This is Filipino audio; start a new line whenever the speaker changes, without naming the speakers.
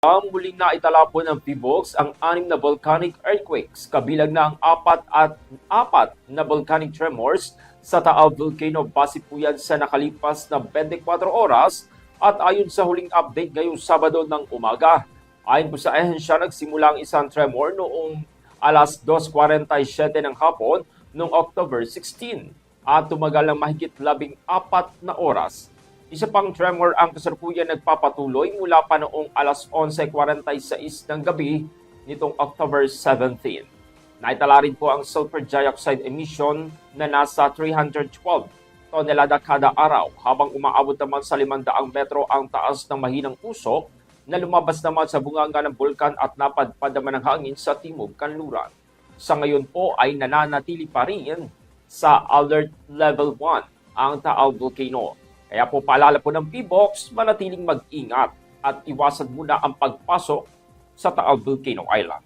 Muling naitala po ng PHIVOLCS ang 6 na volcanic earthquakes, kabilang na ang 4 na volcanic tremors sa Taal Volcano. Base po yan sa nakalipas na 24 oras at ayon sa huling update ngayong Sabado ng umaga. Ayon po sa ahensya, nagsimula ang isang tremor noong alas 2:47 ng hapon noong October 16 at tumagal ng mahigit 14 na oras. Isa pang tremor ang kasalukuyan nagpapatuloy mula pa noong alas 11:46 ng gabi nitong October 17. Naitala rin po ang sulfur dioxide emission na nasa 312 tonelada kada araw, habang umaabot naman sa 500 metro ang taas ng mahinang usok na lumabas naman sa bunganga ng bulkan at napadpad naman ng hangin sa timog kanluran. Sa ngayon po ay nananatili pa rin sa Alert Level 1 ang Taal Volcano. Kaya po paalala po ng PHIVOLCS, manatiling mag-ingat at iwasan muna ang pagpasok sa Taal Volcano Island.